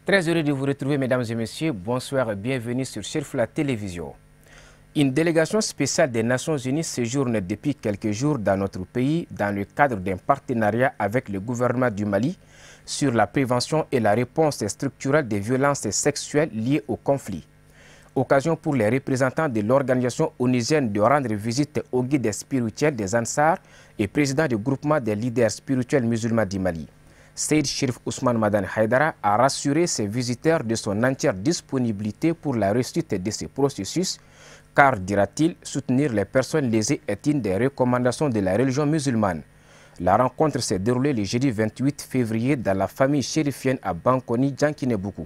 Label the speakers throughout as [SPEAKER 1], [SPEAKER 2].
[SPEAKER 1] Très heureux de vous retrouver, mesdames et messieurs. Bonsoir et bienvenue sur Cherifla Télévision. Une délégation spéciale des Nations Unies séjourne depuis quelques jours dans notre pays dans le cadre d'un partenariat avec le gouvernement du Mali sur la prévention et la réponse structurelle des violences sexuelles liées au conflit. Occasion pour les représentants de l'organisation onusienne de rendre visite au guide spirituel des Ansar et président du groupement des leaders spirituels musulmans du Mali. Seyd Cherif Ousmane Madani Haïdara a rassuré ses visiteurs de son entière disponibilité pour la réussite de ce processus, car, dira-t-il, soutenir les personnes lésées est une des recommandations de la religion musulmane. La rencontre s'est déroulée le jeudi 28 février dans la famille chérifienne à Bankoni, Djankineboukou.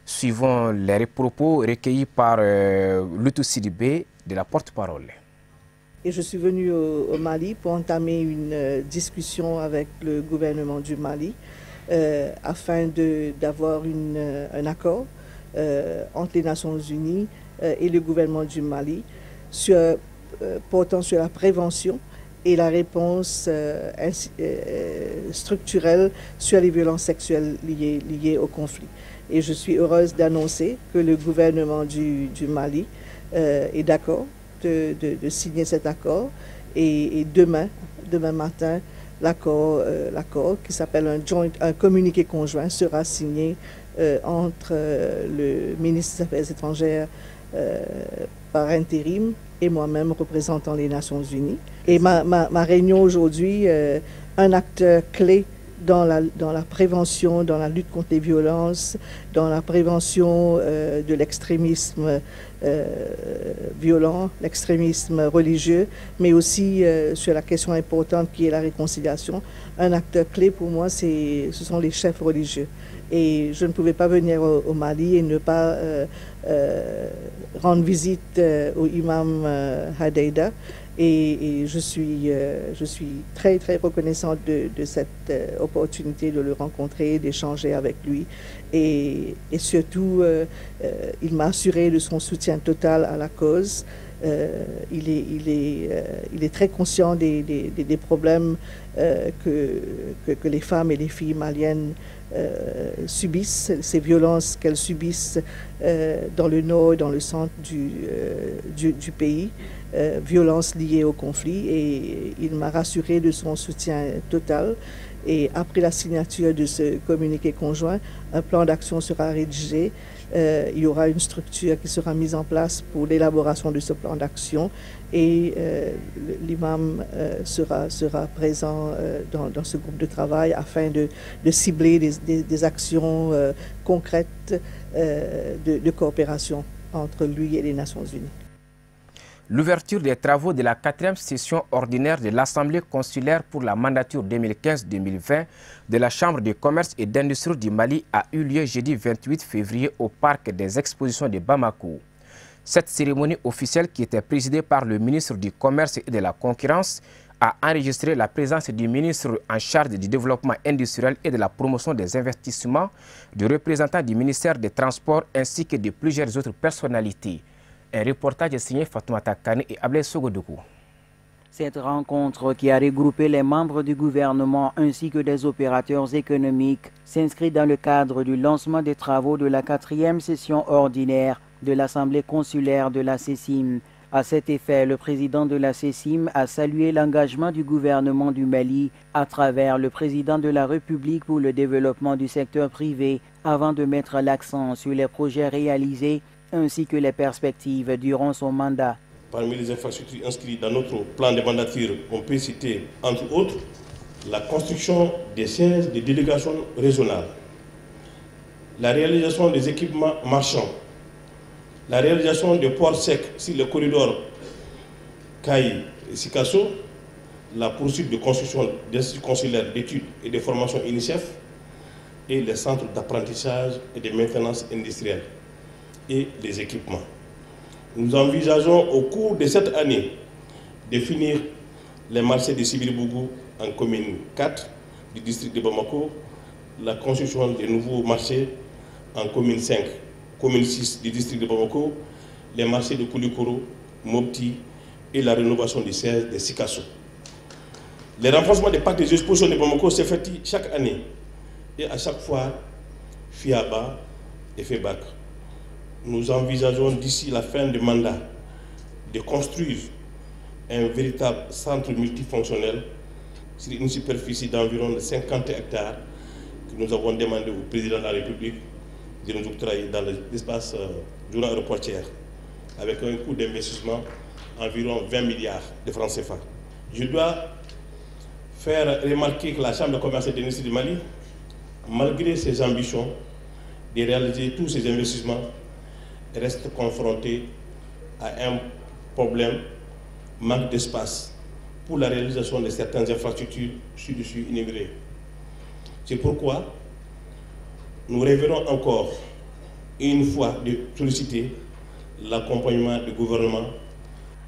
[SPEAKER 1] Suivons les propos recueillis par Lutu Sidibé de la porte-parole.
[SPEAKER 2] Et je suis venue au Mali pour entamer une discussion avec le gouvernement du Mali afin d'avoir un accord entre les Nations Unies et le gouvernement du Mali portant sur la prévention et la réponse structurelle sur les violences sexuelles liées au conflit. Et je suis heureuse d'annoncer que le gouvernement du Mali est d'accord de signer cet accord et demain matin, l'accord qui s'appelle un communiqué conjoint sera signé entre le ministre des Affaires étrangères par intérim et moi-même représentant les Nations Unies. Et ma réunion aujourd'hui, un acteur clé dans la prévention, dans la lutte contre les violences, dans la prévention de l'extrémisme violent, l'extrémisme religieux, mais aussi sur la question importante qui est la réconciliation. Un acteur clé pour moi, ce sont les chefs religieux. Et je ne pouvais pas venir au Mali et ne pas rendre visite au imam Hadeida. Et je suis très reconnaissante de cette opportunité de le rencontrer, d'échanger avec lui. Et surtout, il m'a assuré de son soutien total à la cause. Il est très conscient des problèmes que les femmes et les filles maliennes subissent, ces violences qu'elles subissent dans le nord et dans le centre du pays. Violences liées au conflit, et il m'a rassuré de son soutien total. Et après la signature de ce communiqué conjoint, un plan d'action sera rédigé. Il y aura une structure qui sera mise en place pour l'élaboration de ce plan d'action, et l'imam sera présent dans ce groupe de travail afin de cibler des actions concrètes de coopération entre lui et les Nations Unies.
[SPEAKER 1] L'ouverture des travaux de la 4e session ordinaire de l'Assemblée consulaire pour la mandature 2015-2020 de la Chambre de commerce et d'industrie du Mali a eu lieu jeudi 28 février au Parc des expositions de Bamako. Cette cérémonie officielle, qui était présidée par le ministre du Commerce et de la Concurrence, a enregistré la présence du ministre en charge du développement industriel et de la promotion des investissements, de représentants du ministère des Transports ainsi que de plusieurs autres personnalités. Un reportage signé Fatoumata Kane et Ablaye Sogodougou.
[SPEAKER 3] Cette rencontre, qui a regroupé les membres du gouvernement ainsi que des opérateurs économiques, s'inscrit dans le cadre du lancement des travaux de la 4e session ordinaire de l'Assemblée consulaire de la CECIM. À cet effet, le président de la CECIM a salué l'engagement du gouvernement du Mali à travers le président de la République pour le développement du secteur privé, avant de mettre l'accent sur les projets réalisés ainsi que les perspectives durant son mandat.
[SPEAKER 4] Parmi les infrastructures inscrites dans notre plan de mandature, on peut citer, entre autres, la construction des sièges des délégations régionales, la réalisation des équipements marchands, la réalisation des ports secs sur le corridor Kaï et Sikasso, la poursuite de construction d'instituts consulaires d'études et de formation UNICEF et les centres d'apprentissage et de maintenance industrielle et les équipements. Nous envisageons au cours de cette année de finir les marchés de Sibiri-Bougou en commune 4 du district de Bamako, la construction de nouveaux marchés en commune 5, commune 6 du district de Bamako, les marchés de Koulikoro, Mopti et la rénovation des sièges de Sikasso. Le renforcement des parcs des expositions de Bamako s'effectue chaque année et à chaque fois, FIABA FEBAC, nous envisageons d'ici la fin du mandat de construire un véritable centre multifonctionnel sur une superficie d'environ 50 hectares que nous avons demandé au président de la République de nous octroyer dans l'espace zone aéroportière avec un coût d'investissement environ 20 milliards de francs CFA. Je dois faire remarquer que la Chambre de commerce et d'industrie du Mali, malgré ses ambitions de réaliser tous ces investissements, reste confrontée à un problème, manque d'espace pour la réalisation de certaines infrastructures ci-dessus énumérées. C'est pourquoi nous rêverons encore une fois de solliciter l'accompagnement du gouvernement.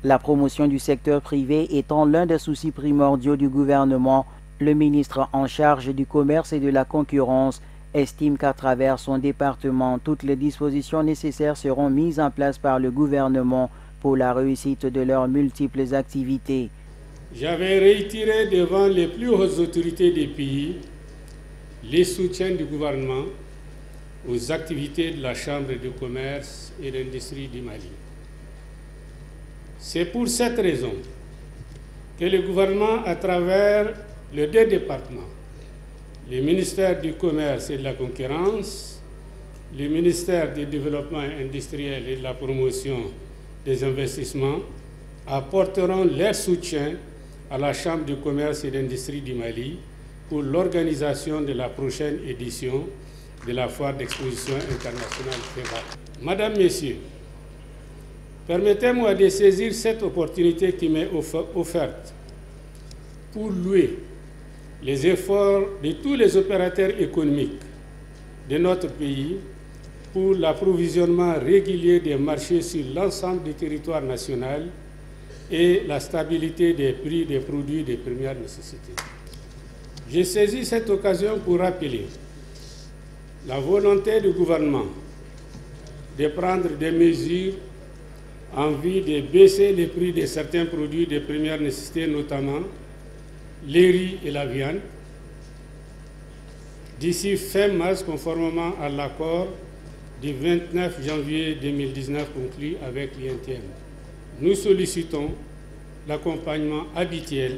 [SPEAKER 3] La promotion du secteur privé étant l'un des soucis primordiaux du gouvernement, le ministre en charge du commerce et de la concurrence estime qu'à travers son département, toutes les dispositions nécessaires seront mises en place par le gouvernement pour la réussite de leurs multiples activités.
[SPEAKER 5] J'avais réitéré devant les plus hautes autorités des pays les soutiens du gouvernement aux activités de la Chambre de commerce et d'industrie du Mali. C'est pour cette raison que le gouvernement, à travers les deux départements, le ministère du Commerce et de la Concurrence, le ministère du Développement industriel et de la promotion des investissements, apporteront leur soutien à la Chambre de commerce et d'industrie du Mali pour l'organisation de la prochaine édition de la foire d'exposition internationale FEBAC. Madame, Messieurs, permettez-moi de saisir cette opportunité qui m'est offerte pour louer les efforts de tous les opérateurs économiques de notre pays pour l'approvisionnement régulier des marchés sur l'ensemble du territoire national et la stabilité des prix des produits de première nécessité. J'ai saisi cette occasion pour rappeler la volonté du gouvernement de prendre des mesures en vue de baisser les prix de certains produits de première nécessité, notamment les riz et la viande, d'ici fin mars, conformément à l'accord du 29 janvier 2019 conclu avec l'INTM. Nous sollicitons l'accompagnement habituel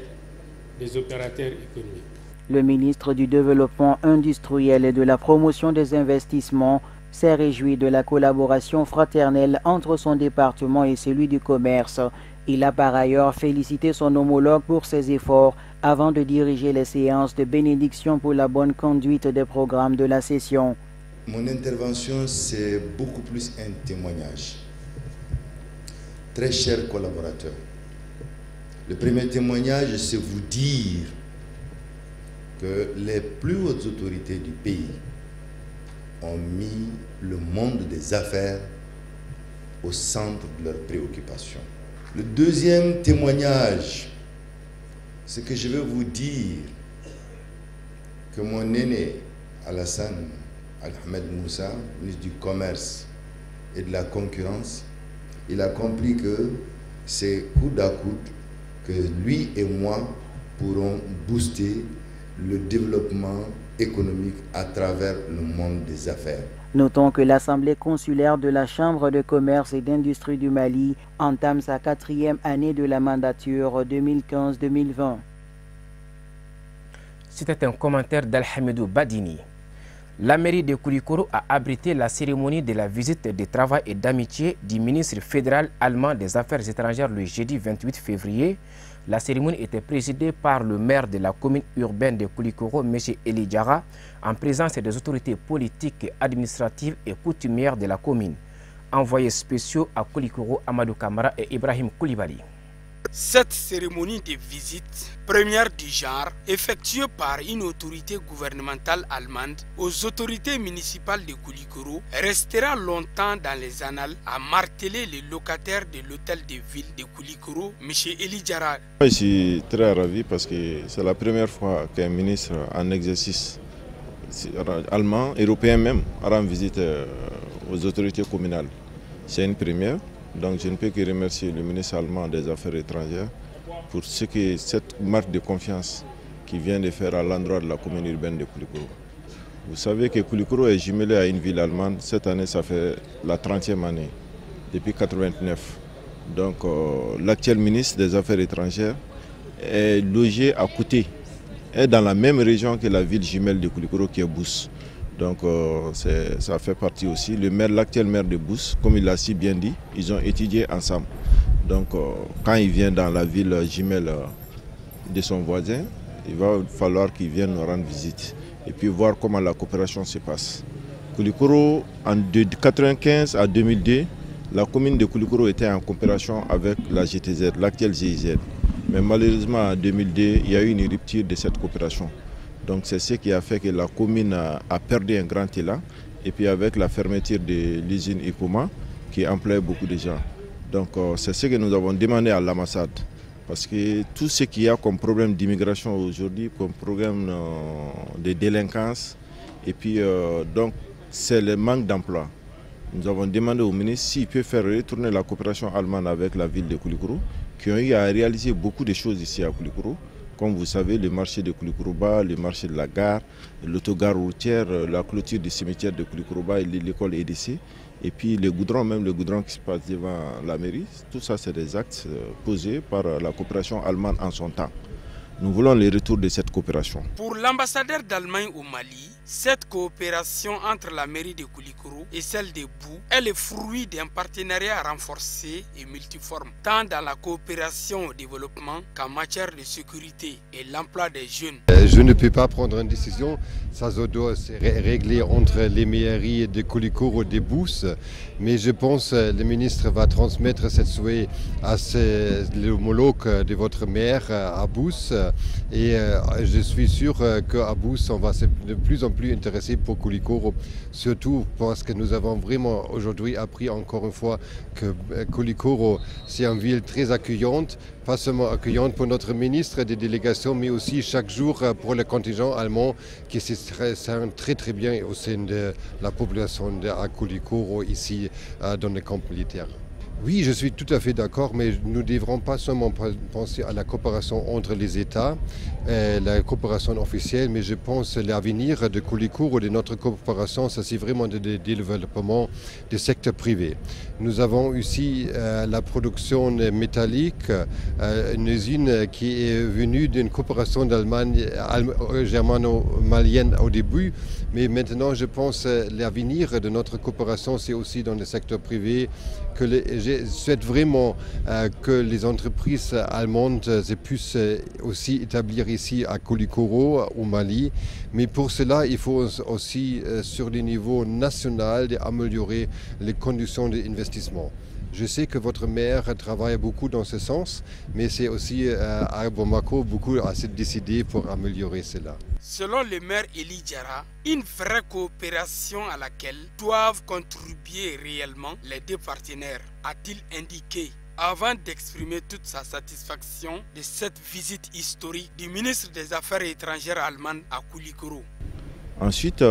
[SPEAKER 5] des opérateurs économiques.
[SPEAKER 3] Le ministre du Développement industriel et de la promotion des investissements s'est réjoui de la collaboration fraternelle entre son département et celui du commerce. Il a par ailleurs félicité son homologue pour ses efforts avant de diriger les séances de bénédiction pour la bonne conduite des programmes de la session.
[SPEAKER 6] Mon intervention, c'est beaucoup plus un témoignage. Très chers collaborateurs, le premier témoignage, c'est vous dire que les plus hautes autorités du pays ont mis le monde des affaires au centre de leurs préoccupations. Le deuxième témoignage, c'est que je vais vous dire que mon aîné, Alassane Al-Ahmed Moussa, ministre du Commerce et de la Concurrence, il a compris que c'est coude à coude que lui et moi pourrons booster le développement économique à travers le monde des affaires.
[SPEAKER 3] Notons que l'Assemblée consulaire de la Chambre de commerce et d'industrie du Mali entame sa 4e année de la mandature 2015-2020.
[SPEAKER 1] C'était un commentaire d'Al-Hamidou Badini. La mairie de Koulikoro a abrité la cérémonie de la visite de travail et d'amitié du ministre fédéral allemand des Affaires étrangères le jeudi 28 février. La cérémonie était présidée par le maire de la commune urbaine de Koulikoro, M. Eli Diarra, en présence des autorités politiques, administratives et coutumières de la commune. Envoyés spéciaux à Koulikoro, Amadou Kamara et Ibrahim Koulibaly.
[SPEAKER 7] Cette cérémonie de visite, première du genre, effectuée par une autorité gouvernementale allemande aux autorités municipales de Koulikoro, restera longtemps dans les annales à marteler les locataires de l'hôtel de ville de Koulikoro, M. Eli Diarra.
[SPEAKER 8] Je suis très ravi parce que c'est la première fois qu'un ministre en exercice allemand, européen même, rend visite aux autorités communales. C'est une première. Donc je ne peux que remercier le ministre allemand des Affaires étrangères pour cette marque de confiance qu'il vient de faire à l'endroit de la commune urbaine de Koulikoro. Vous savez que Koulikoro est jumelé à une ville allemande. Cette année, ça fait la 30e année, depuis 1989. Donc l'actuel ministre des Affaires étrangères est logé à côté, est dans la même région que la ville jumelle de Koulikoro qui est Bous. Donc ça fait partie aussi. L'actuel maire de Bous, comme il l'a si bien dit, ils ont étudié ensemble. Donc quand il vient dans la ville jumelle de son voisin, il va falloir qu'il vienne nous rendre visite et puis voir comment la coopération se passe. Koulikoro, de 1995 à 2002, la commune de Koulikoro était en coopération avec la GTZ, l'actuelle GIZ. Mais malheureusement, en 2002, il y a eu une rupture de cette coopération. Donc c'est ce qui a fait que la commune a perdu un grand élan. Et puis avec la fermeture de l'usine Ipoma, qui emploie beaucoup de gens. Donc c'est ce que nous avons demandé à l'ambassade. Parce que tout ce qu'il y a comme problème d'immigration aujourd'hui, comme problème de délinquance, et puis donc c'est le manque d'emploi. Nous avons demandé au ministre s'il peut faire retourner la coopération allemande avec la ville de Koulikoro, qui ont eu à réaliser beaucoup de choses ici à Koulikoro. Comme vous savez, le marché de Koulikoroba, le marché de la gare, l'autogare routière, la clôture du cimetière de Koulikoroba et l'école EDC. Et puis le goudron, même le goudron qui se passe devant la mairie, tout ça c'est des actes posés par la coopération allemande en son temps. Nous voulons le retour de cette coopération.
[SPEAKER 7] Pour l'ambassadeur d'Allemagne au Mali, cette coopération entre la mairie de Koulikoro et celle de Bou est le fruit d'un partenariat renforcé et multiforme, tant dans la coopération au développement qu'en matière de sécurité et l'emploi des jeunes.
[SPEAKER 9] Je ne peux pas prendre une décision, ça doit se régler entre les mairies de Koulikoro et de Bous, mais je pense que le ministre va transmettre cette souhait à l'homologue de votre maire à Bous. Et je suis sûr qu'à Bous, on va de plus en plus intéressé pour Koulikoro, surtout parce que nous avons vraiment aujourd'hui appris encore une fois que Koulikoro, c'est une ville très accueillante, pas seulement accueillante pour notre ministre des délégations, mais aussi chaque jour pour le contingent allemand qui se sent très très bien au sein de la population de Koulikoro ici dans les camps militaires. Oui, je suis tout à fait d'accord, mais nous ne devrons pas seulement penser à la coopération entre les États, la coopération officielle, mais je pense que l'avenir de Koulikoro, de notre coopération, ça c'est vraiment le développement du secteur privé. Nous avons aussi la production métallique, une usine qui est venue d'une coopération d'Allemagne germano-malienne au début, mais maintenant je pense que l'avenir de notre coopération c'est aussi dans le secteur privé. Je souhaite vraiment que les entreprises allemandes puissent aussi établir ici à Koulikoro, au Mali. Mais pour cela, il faut aussi, sur le niveau national, d'améliorer les conditions d'investissement. Je sais que votre maire travaille beaucoup dans ce sens, mais c'est aussi à Bamako beaucoup à se décider pour améliorer cela.
[SPEAKER 7] Selon le maire Eli Diarra, une vraie coopération à laquelle doivent contribuer réellement les deux partenaires, a-t-il indiqué, avant d'exprimer toute sa satisfaction de cette visite historique du ministre des Affaires étrangères allemand à Koulikoro.
[SPEAKER 8] Ensuite,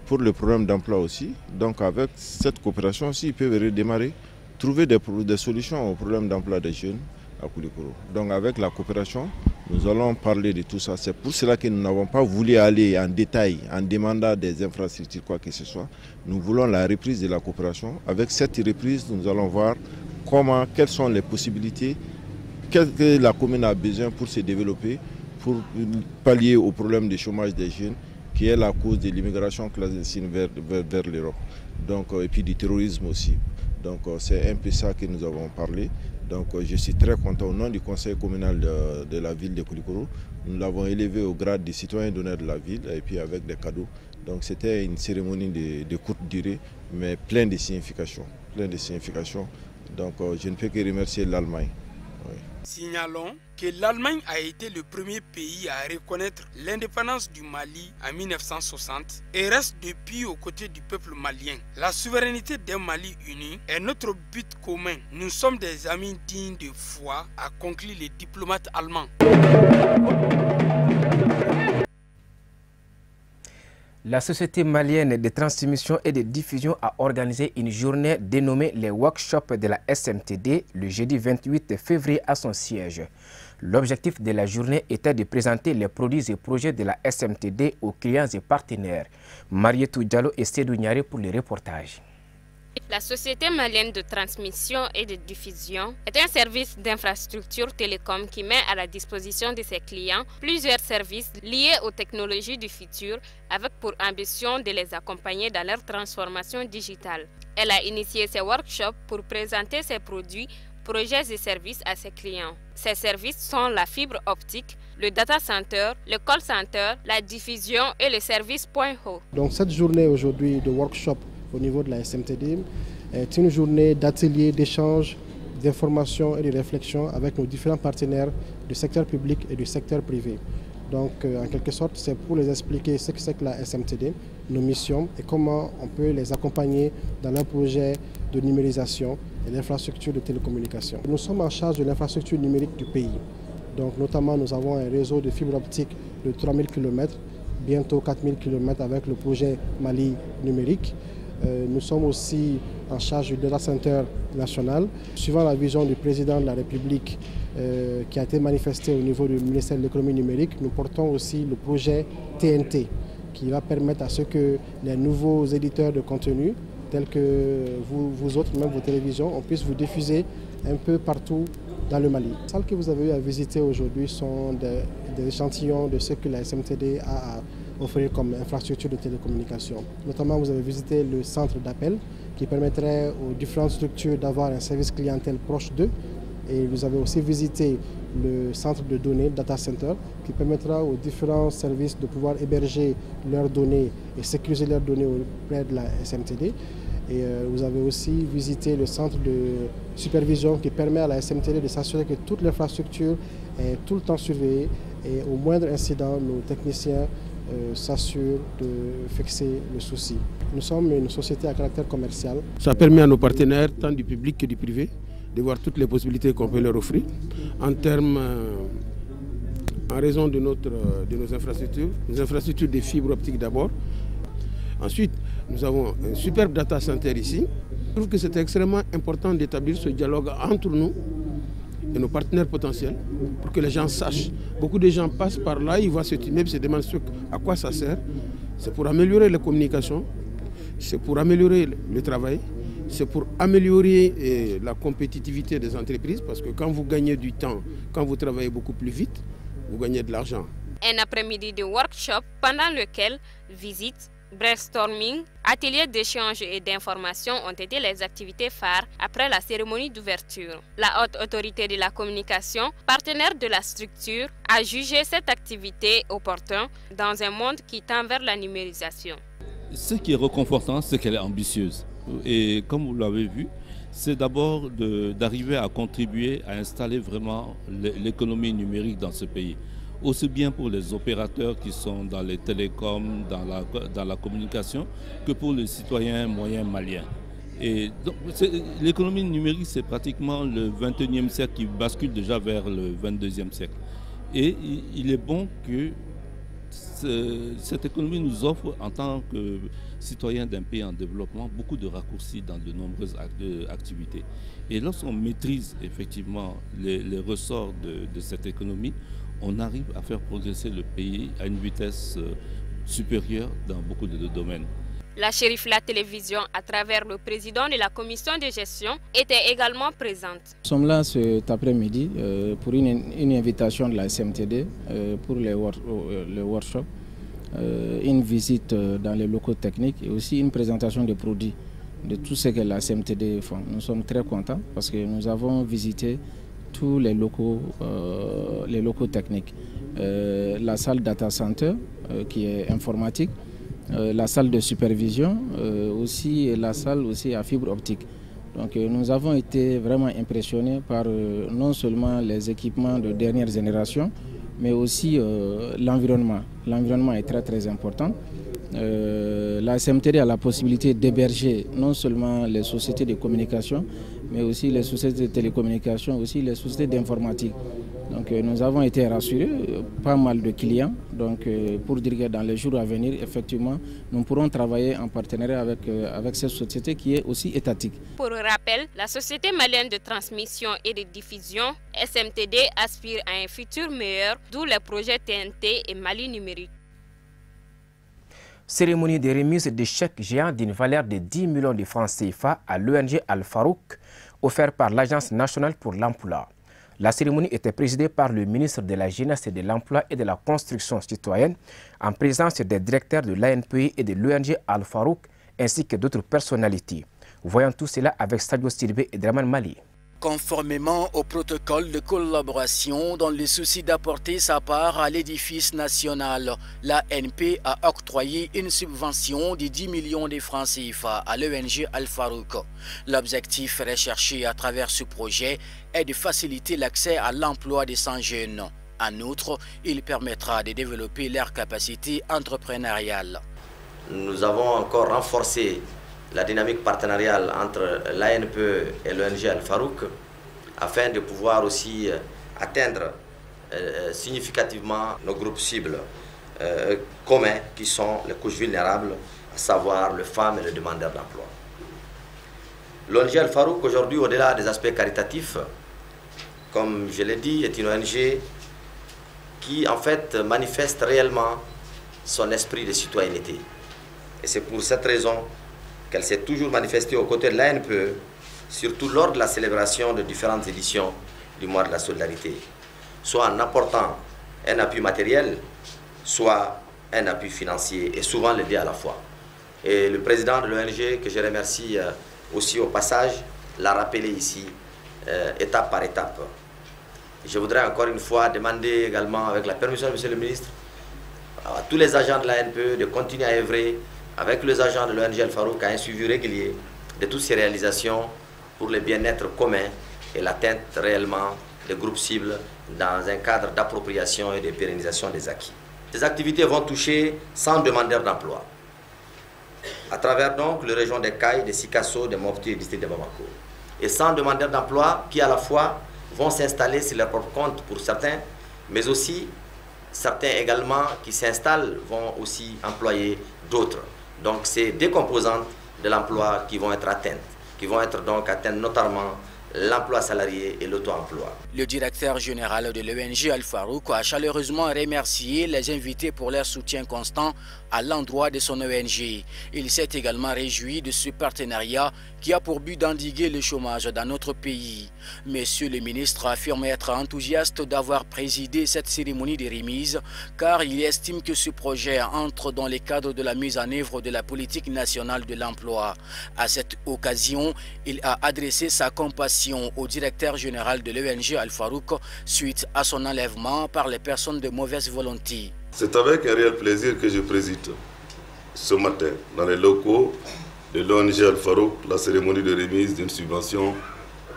[SPEAKER 8] pour le problème d'emploi aussi, donc avec cette coopération aussi, ils peuvent redémarrer, trouver des solutions au problème d'emploi des jeunes à Koulikoro. Donc avec la coopération, nous allons parler de tout ça. C'est pour cela que nous n'avons pas voulu aller en détail en demandant des infrastructures, quoi que ce soit. Nous voulons la reprise de la coopération. Avec cette reprise, nous allons voir quelles sont les possibilités, que la commune a besoin pour se développer, pour pallier au problème du chômage des jeunes, qui est la cause de l'immigration clandestine vers l'Europe. Donc, et puis du terrorisme aussi. Donc c'est un peu ça que nous avons parlé. Donc je suis très content au nom du conseil communal de la ville de Koulikoro. Nous l'avons élevé au grade de citoyen d'honneur de la ville et puis avec des cadeaux. Donc c'était une cérémonie de courte durée mais pleine de significations. Donc je ne peux que remercier l'Allemagne. Oui.
[SPEAKER 7] Signalons que l'Allemagne a été le premier pays à reconnaître l'indépendance du Mali en 1960 et reste depuis aux côtés du peuple malien. La souveraineté d'un Mali uni est notre but commun. Nous sommes des amis dignes de foi, a conclu le diplomate allemand.
[SPEAKER 1] La Société malienne de transmission et de diffusion a organisé une journée dénommée les workshops de la SMTD le jeudi 28 février à son siège. L'objectif de la journée était de présenter les produits et projets de la SMTD aux clients et partenaires. Marietou Diallo et Sédou Niaré pour le reportage.
[SPEAKER 10] La Société malienne de transmission et de diffusion est un service d'infrastructure télécom qui met à la disposition de ses clients plusieurs services liés aux technologies du futur avec pour ambition de les accompagner dans leur transformation digitale. Elle a initié ces workshops pour présenter ses produits, projets et services à ses clients. Ces services sont la fibre optique, le data center, le call center, la diffusion et le service point haut.
[SPEAKER 11] Donc cette journée aujourd'hui de workshop au niveau de la SMTD est une journée d'atelier, d'échange, d'information et de réflexion avec nos différents partenaires du secteur public et du secteur privé. Donc en quelque sorte, c'est pour les expliquer ce que c'est que la SMTD, nos missions et comment on peut les accompagner dans leurs projets de numérisation et l'infrastructure de télécommunication. Nous sommes en charge de l'infrastructure numérique du pays. Donc notamment, nous avons un réseau de fibre optique de 3000 km, bientôt 4000 km avec le projet Mali numérique. Nous sommes aussi en charge du data center national. Suivant la vision du président de la République qui a été manifestée au niveau du ministère de l'économie numérique, nous portons aussi le projet TNT qui va permettre à ce que les nouveaux éditeurs de contenu, tels que vous autres, même vos télévisions, on puisse vous diffuser un peu partout dans le Mali. Les salles que vous avez eu à visiter aujourd'hui sont des échantillons de ce que la SMTD a à offrir comme infrastructure de télécommunication. Notamment, vous avez visité le centre d'appel qui permettrait aux différentes structures d'avoir un service clientèle proche d'eux. Et vous avez aussi visité le centre de données, data center, qui permettra aux différents services de pouvoir héberger leurs données et sécuriser leurs données auprès de la SMTD. Et vous avez aussi visité le centre de supervision qui permet à la SMTD de s'assurer que toute l'infrastructure est tout le temps surveillée et au moindre incident, nos techniciens s'assurent de fixer le souci. Nous sommes une société à caractère commercial.
[SPEAKER 5] Ça permet à nos partenaires, tant du public que du privé, de voir toutes les possibilités qu'on peut leur offrir en termes, en raison de nos infrastructures de fibres optiques d'abord. Ensuite, nous avons un superbe data center ici. Je trouve que c'est extrêmement important d'établir ce dialogue entre nous et nos partenaires potentiels pour que les gens sachent. Beaucoup de gens passent par là, ils voient cet immeuble, se demandent à quoi ça sert. C'est pour améliorer les communications, c'est pour améliorer le travail, c'est pour améliorer la compétitivité des entreprises parce que quand vous gagnez du temps, quand vous travaillez beaucoup plus vite, vous gagnez de l'argent.
[SPEAKER 10] Un après-midi de workshop pendant lequel visites, brainstorming, ateliers d'échange et d'information ont été les activités phares après la cérémonie d'ouverture. La haute autorité de la communication, partenaire de la structure, a jugé cette activité opportune dans un monde qui tend vers la numérisation.
[SPEAKER 12] Ce qui est réconfortant, c'est qu'elle est ambitieuse. Et comme vous l'avez vu, c'est d'abord d'arriver à contribuer à installer vraiment l'économie numérique dans ce pays. Aussi bien pour les opérateurs qui sont dans les télécoms, dans la communication, que pour les citoyens moyens maliens. Et donc, l'économie numérique, c'est pratiquement le 21e siècle qui bascule déjà vers le 22e siècle. Et il est bon que cette économie nous offre, en tant que citoyens d'un pays en développement, beaucoup de raccourcis dans de nombreuses activités. Et lorsqu'on maîtrise effectivement les ressorts de cette économie, on arrive à faire progresser le pays à une vitesse supérieure dans beaucoup de domaines.
[SPEAKER 10] La Chérifla Télévision, à travers le président de la commission de gestion, était également présente.
[SPEAKER 13] Nous sommes là cet après-midi pour une invitation de la SMTD pour les workshops, une visite dans les locaux techniques et aussi une présentation des produits, de tout ce que la SMTD fait. Nous sommes très contents parce que nous avons visité tous les locaux techniques. La salle data center qui est informatique, la salle de supervision aussi et la salle aussi à fibre optique. Donc nous avons été vraiment impressionnés par non seulement les équipements de dernière génération, mais aussi l'environnement. L'environnement est très très important. la SMTD a la possibilité d'héberger non seulement les sociétés de communication, mais aussi les sociétés de télécommunication, aussi les sociétés d'informatique. Donc nous avons été rassurés, pas mal de clients, donc pour dire que dans les jours à venir, effectivement, nous pourrons travailler en partenariat avec cette société qui est aussi étatique.
[SPEAKER 10] Pour rappel, la Société malienne de transmission et de diffusion, SMTD, aspire à un futur meilleur, d'où les projets TNT et Mali numérique.
[SPEAKER 1] Cérémonie de remise de chèques géants d'une valeur de 10 millions de francs CFA à l'ONG Al-Farouk, offert par l'Agence nationale pour l'emploi. La cérémonie était présidée par le ministre de la Jeunesse et de l'Emploi et de la Construction citoyenne, en présence des directeurs de l'ANPI et de l'ONG Al-Farouk, ainsi que d'autres personnalités. Voyons tout cela avec Sadio Silbé et Draman Mali.
[SPEAKER 14] Conformément au protocole de collaboration dans le souci d'apporter sa part à l'édifice national, l'ANP a octroyé une subvention de 10 millions de francs CFA à l'ONG Al-Farouk. L'objectif recherché à travers ce projet est de faciliter l'accès à l'emploi des 100 jeunes. En outre, il permettra de développer leur capacité entrepreneuriale.
[SPEAKER 15] Nous avons encore renforcé la dynamique partenariale entre l'ANP et l'ONG Al-Farouk afin de pouvoir aussi atteindre significativement nos groupes cibles communs qui sont les couches vulnérables, à savoir les femmes et les demandeurs d'emploi. L'ONG Al-Farouk aujourd'hui, au-delà des aspects caritatifs, comme je l'ai dit, est une ONG qui en fait manifeste réellement son esprit de citoyenneté. Et c'est pour cette raison qu'elle s'est toujours manifestée aux côtés de l'ANPE, surtout lors de la célébration de différentes éditions du mois de la solidarité, soit en apportant un appui matériel, soit un appui financier, et souvent les deux à la fois. Et le président de l'ONG, que je remercie aussi au passage, l'a rappelé ici, étape par étape. Je voudrais encore une fois demander également, avec la permission de M. le ministre, à tous les agents de l'ANPE de continuer à œuvrer avec les agents de l'ONG Al-Farouk à un suivi régulier de toutes ces réalisations pour le bien-être commun et l'atteinte réellement des groupes cibles dans un cadre d'appropriation et de pérennisation des acquis. Ces activités vont toucher 100 demandeurs d'emploi à travers donc les régions des Cailles, des Sikasso, des Mopti et du district de Bamako. Et 100 demandeurs d'emploi qui à la fois vont s'installer sur leur propre compte pour certains, mais aussi certains également qui s'installent vont aussi employer d'autres. Donc c'est des composantes de l'emploi qui vont être atteintes, qui vont être donc atteintes notamment l'emploi salarié et l'auto-emploi.
[SPEAKER 14] Le directeur général de l'ONG Al-Farouk a chaleureusement remercié les invités pour leur soutien constant à l'endroit de son ONG. Il s'est également réjoui de ce partenariat qui a pour but d'endiguer le chômage dans notre pays. Monsieur le ministre affirme être enthousiaste d'avoir présidé cette cérémonie de remise car il estime que ce projet entre dans le cadre de la mise en œuvre de la politique nationale de l'emploi. À cette occasion, il a adressé sa compassion au directeur général de l'ONG Al-Farouk suite à son enlèvement par les personnes de mauvaise volonté.
[SPEAKER 16] C'est avec un réel plaisir que je préside ce matin dans les locaux de l'ONG Al-Farouk la cérémonie de remise d'une subvention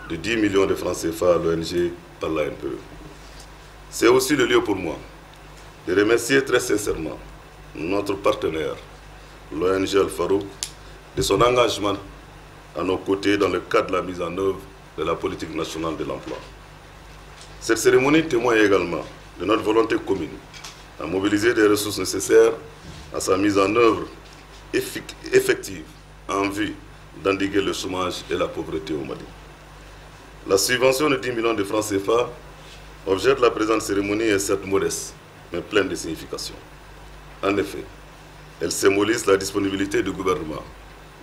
[SPEAKER 16] de 10 millions de francs CFA à l'ONG par l'ANPE. C'est aussi le lieu pour moi de remercier très sincèrement notre partenaire, l'ONG Al-Farouk, de son engagement à nos côtés dans le cadre de la mise en œuvre de la politique nationale de l'emploi. Cette cérémonie témoigne également de notre volonté commune à mobiliser des ressources nécessaires à sa mise en œuvre effective en vue d'endiguer le chômage et la pauvreté au Mali. La subvention de 10 millions de francs CFA, objet de la présente cérémonie, est certes modeste, mais pleine de signification. En effet, elle symbolise la disponibilité du gouvernement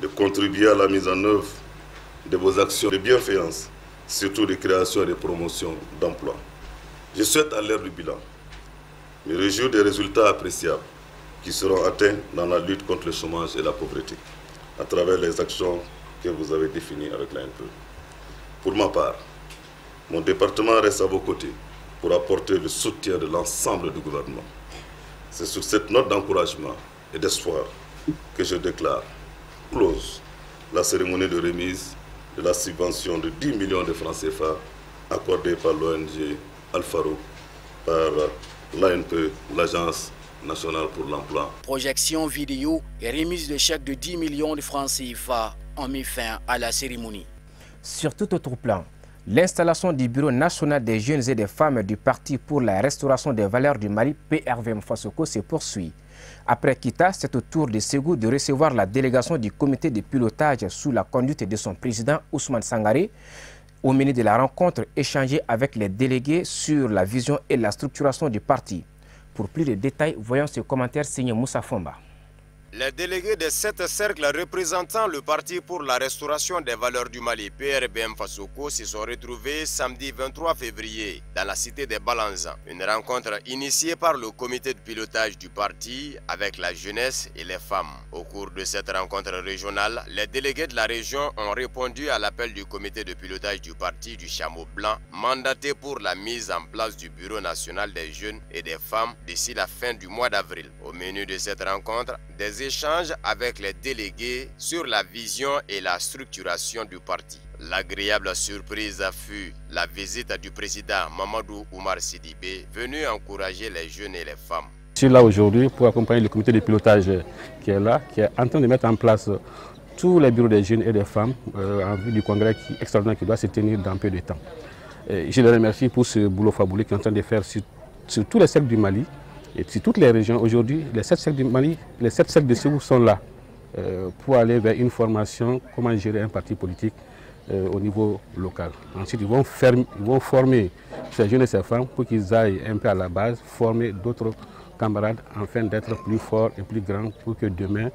[SPEAKER 16] de contribuer à la mise en œuvre de vos actions de bienfaisance, surtout de création et de promotion d'emplois. Je souhaite, à l'ère du bilan, me réjouir des résultats appréciables qui seront atteints dans la lutte contre le chômage et la pauvreté, à travers les actions que vous avez définies avec l'ANPE. Pour ma part, mon département reste à vos côtés pour apporter le soutien de l'ensemble du gouvernement. C'est sur cette note d'encouragement et d'espoir que je déclare close la cérémonie de remise de la subvention de 10 millions de francs CFA accordée par l'ONG Al-Farouk par l'ANPE, l'Agence national pour l'emploi.
[SPEAKER 14] Projection vidéo et remise de chèques de 10 millions de francs CFA ont mis fin à la cérémonie.
[SPEAKER 1] Sur tout autre plan, l'installation du Bureau national des jeunes et des femmes du Parti pour la restauration des valeurs du Mali, PRVM Fassoko, se poursuit. Après Kita, c'est au tour de Ségou de recevoir la délégation du comité de pilotage sous la conduite de son président Ousmane Sangaré. Au menu de la rencontre, échangée avec les délégués sur la vision et la structuration du parti. Pour plus de détails, voyons ce commentaire signé Moussa Fomba.
[SPEAKER 17] Les délégués de 7 cercles représentant le Parti pour la restauration des valeurs du Mali, PRBM Fassoko, se sont retrouvés samedi 23 février dans la cité des Balanzans. Une rencontre initiée par le comité de pilotage du parti avec la jeunesse et les femmes. Au cours de cette rencontre régionale, les délégués de la région ont répondu à l'appel du comité de pilotage du parti du Chameau Blanc, mandaté pour la mise en place du Bureau national des jeunes et des femmes d'ici la fin du mois d'avril. Au menu de cette rencontre, des échanges avec les délégués sur la vision et la structuration du parti. L'agréable surprise fut la visite du président Mamadou Oumar Sidibé, venu encourager les jeunes et les femmes.
[SPEAKER 18] Je suis là aujourd'hui pour accompagner le comité de pilotage qui est là, qui est en train de mettre en place tous les bureaux des jeunes et des femmes en vue du congrès extraordinaire qui doit se tenir dans peu de temps. Et je les remercie pour ce boulot fabuleux qu'ils sont en train de faire sur tous les cercles du Mali. Et sur toutes les régions, aujourd'hui, les 7 cercles du Mali, les 7 cercles de Ségou sont là pour aller vers une formation, comment gérer un parti politique au niveau local. Ensuite, ils vont former ces jeunes et ces femmes pour qu'ils aillent un peu à la base, former d'autres camarades afin d'être plus forts et plus grands pour que demain,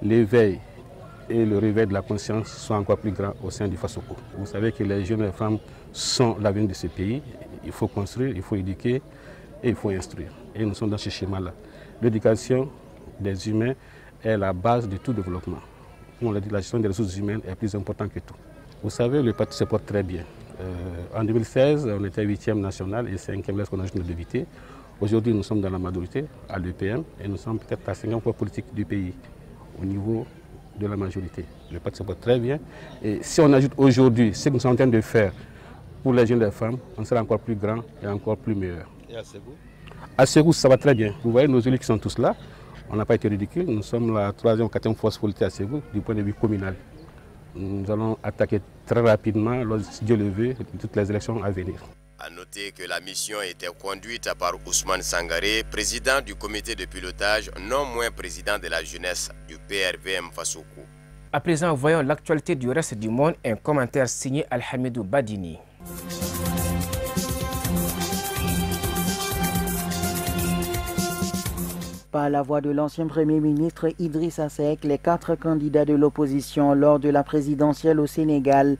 [SPEAKER 18] l'éveil et le réveil de la conscience soient encore plus grands au sein du Fassoko. Vous savez que les jeunes et les femmes sont l'avenir de ce pays. Il faut construire, il faut éduquer et il faut instruire. Et nous sommes dans ce schéma-là. L'éducation des humains est la base de tout développement. On l'a dit, la gestion des ressources humaines est plus importante que tout. Vous savez, le parti se porte très bien. En 2016, on était 8e national et 5e lorsqu'on a juste de l'éviter. Aujourd'hui, nous sommes dans la majorité à l'EPM et nous sommes peut-être la 5e fois politique du pays au niveau de la majorité. Le parti se porte très bien. Et si on ajoute aujourd'hui ce que nous sommes en train de faire pour les jeunes et les femmes, on sera encore plus grand et encore plus meilleur.
[SPEAKER 12] Et à Ségou?
[SPEAKER 18] À Ségou, ça va très bien. Vous voyez nos élus qui sont tous là. On n'a pas été ridicule. Nous sommes la 3e ou 4e force politique à Ségou du point de vue communal. Nous allons attaquer très rapidement, lorsque Dieu le veut, toutes les élections à venir.
[SPEAKER 17] A noter que la mission était conduite par Ousmane Sangaré, président du comité de pilotage, non moins président de la jeunesse du PRVM Fassoko.
[SPEAKER 1] À présent, voyons l'actualité du reste du monde, un commentaire signé Alhamidou Badini.
[SPEAKER 3] Par la voix de l'ancien Premier ministre Idrissa Seck, les 4 candidats de l'opposition lors de la présidentielle au Sénégal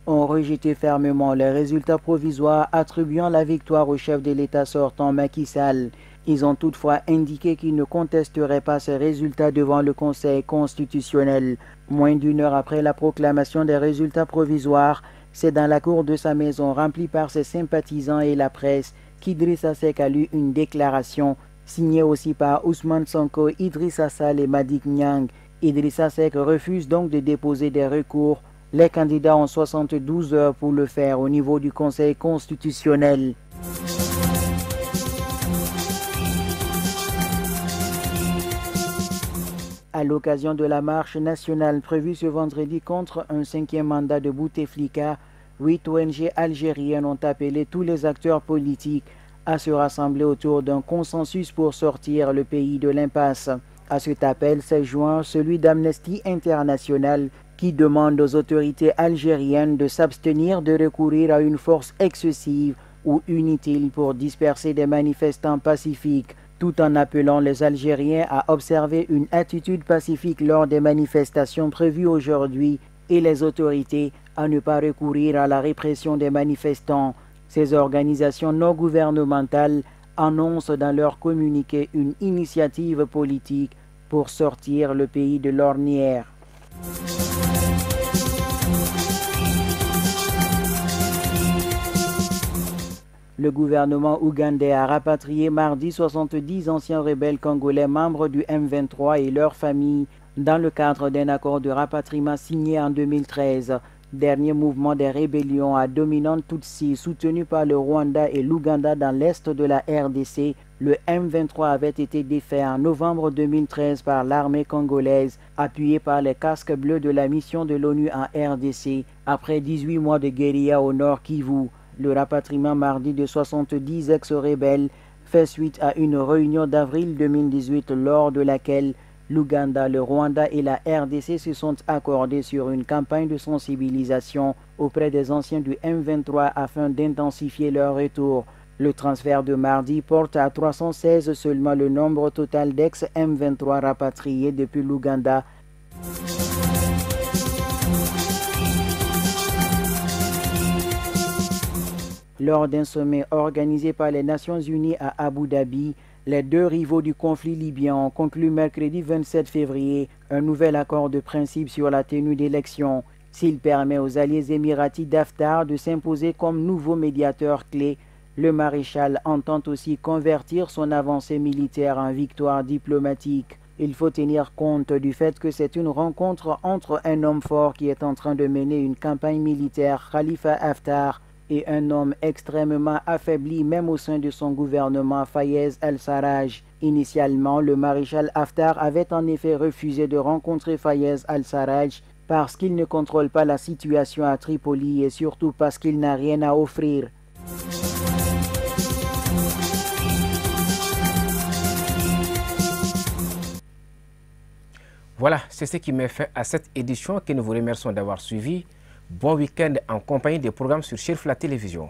[SPEAKER 3] ont rejeté fermement les résultats provisoires attribuant la victoire au chef de l'État sortant Macky Sall. Ils ont toutefois indiqué qu'ils ne contesteraient pas ces résultats devant le Conseil constitutionnel. Moins d'une heure après la proclamation des résultats provisoires, c'est dans la cour de sa maison remplie par ses sympathisants et la presse qu'Idrissa Seck a lu une déclaration signée aussi par Ousmane Sonko, Idrissa Sall et Madick Niang. Idrissa Seck refuse donc de déposer des recours. Les candidats ont 72 heures pour le faire au niveau du Conseil constitutionnel. À l'occasion de la marche nationale prévue ce vendredi contre un 5e mandat de Bouteflika, 8 ONG algériennes ont appelé tous les acteurs politiques à se rassembler autour d'un consensus pour sortir le pays de l'impasse. À cet appel s'est joint celui d'Amnesty International qui demande aux autorités algériennes de s'abstenir de recourir à une force excessive ou inutile pour disperser des manifestants pacifiques, tout en appelant les Algériens à observer une attitude pacifique lors des manifestations prévues aujourd'hui et les autorités à ne pas recourir à la répression des manifestants. Ces organisations non gouvernementales annoncent dans leur communiqué une initiative politique pour sortir le pays de l'ornière. Le gouvernement ougandais a rapatrié mardi 70 anciens rebelles congolais membres du M23 et leurs familles dans le cadre d'un accord de rapatriement signé en 2013. dernier mouvement des rébellions à dominante Tutsi soutenu par le Rwanda et l'Ouganda dans l'est de la RDC, le M23 avait été défait en novembre 2013 par l'armée congolaise, appuyée par les casques bleus de la mission de l'ONU en RDC. Après 18 mois de guérilla au nord Kivu, le rapatriement mardi de 70 ex-rebelles fait suite à une réunion d'avril 2018 lors de laquelle l'Ouganda, le Rwanda et la RDC se sont accordés sur une campagne de sensibilisation auprès des anciens du M23 afin d'intensifier leur retour. Le transfert de mardi porte à 316 seulement le nombre total d'ex-M23 rapatriés depuis l'Ouganda. Lors d'un sommet organisé par les Nations Unies à Abu Dhabi, les deux rivaux du conflit libyen ont conclu mercredi 27 février un nouvel accord de principe sur la tenue d'élections. S'il permet aux alliés émiratis d'Haftar de s'imposer comme nouveau médiateur clé, le maréchal entend aussi convertir son avancée militaire en victoire diplomatique. Il faut tenir compte du fait que c'est une rencontre entre un homme fort qui est en train de mener une campagne militaire, Khalifa Haftar, et un homme extrêmement affaibli même au sein de son gouvernement, Fayez al-Sarraj. Initialement, le maréchal Haftar avait en effet refusé de rencontrer Fayez al-Sarraj parce qu'il ne contrôle pas la situation à Tripoli et surtout parce qu'il n'a rien à offrir.
[SPEAKER 1] Voilà, c'est ce qui met fin à cette édition que nous vous remercions d'avoir suivi. Bon week-end en compagnie des programmes sur Chérifla Télévision.